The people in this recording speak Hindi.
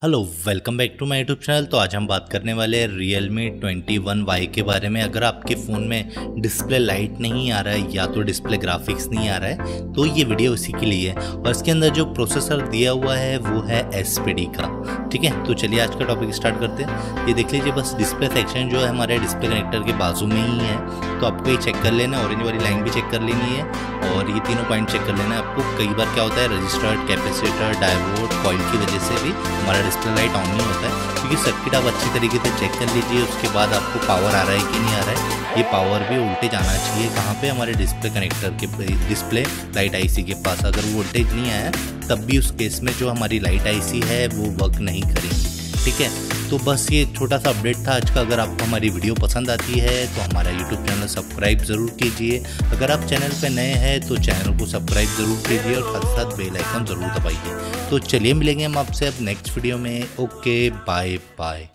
Hello, welcome back to my YouTube channel. तो आज हम बात करने वाले हैं Realme 21Y के बारे में। अगर आपके फ़ोन में डिस्प्ले लाइट नहीं आ रहा है या तो डिस्प्ले ग्राफिक्स नहीं आ रहा है तो ये वीडियो उसी के लिए है। और इसके अंदर जो प्रोसेसर दिया हुआ है वो है SPD का। ठीक है, तो चलिए आज का टॉपिक स्टार्ट करते हैं। ये देख लीजिए, बस डिस्प्ले सेक्शन जो है हमारे डिस्प्ले कनेक्टर के बाजू में ही है, तो आपको ये चेक कर लेना है। ऑरेंज वाली लाइन भी चेक कर लेनी है और ये तीनों पॉइंट चेक कर लेना है आपको। कई बार क्या होता है, रजिस्टर, कैपेसिटर, डायोड, कॉइल की वजह से भी हमारा डिस्प्ले लाइट ऑन नहीं होता है, क्योंकि सर्किट आप अच्छी तरीके से चेक कर लीजिए। उसके बाद आपको पावर आ रहा है कि नहीं आ रहा है। ये पावर भी वोल्टेज आना चाहिए कहाँ पे, हमारे डिस्प्ले कनेक्टर के डिस्प्ले लाइट आईसी के पास। अगर वोल्टेज नहीं आया तब भी उस केस में जो हमारी लाइट आईसी है वो वर्क नहीं करेगी। ठीक है, तो बस ये छोटा सा अपडेट था आज का। अगर आपको हमारी वीडियो पसंद आती है तो हमारा यूट्यूब चैनल सब्सक्राइब ज़रूर कीजिए। अगर आप चैनल पे नए हैं तो चैनल को सब्सक्राइब ज़रूर कीजिए और साथ साथ बेल आइकन ज़रूर दबाइए। तो चलिए मिलेंगे हम आपसे अब नेक्स्ट वीडियो में। Okay, bye bye.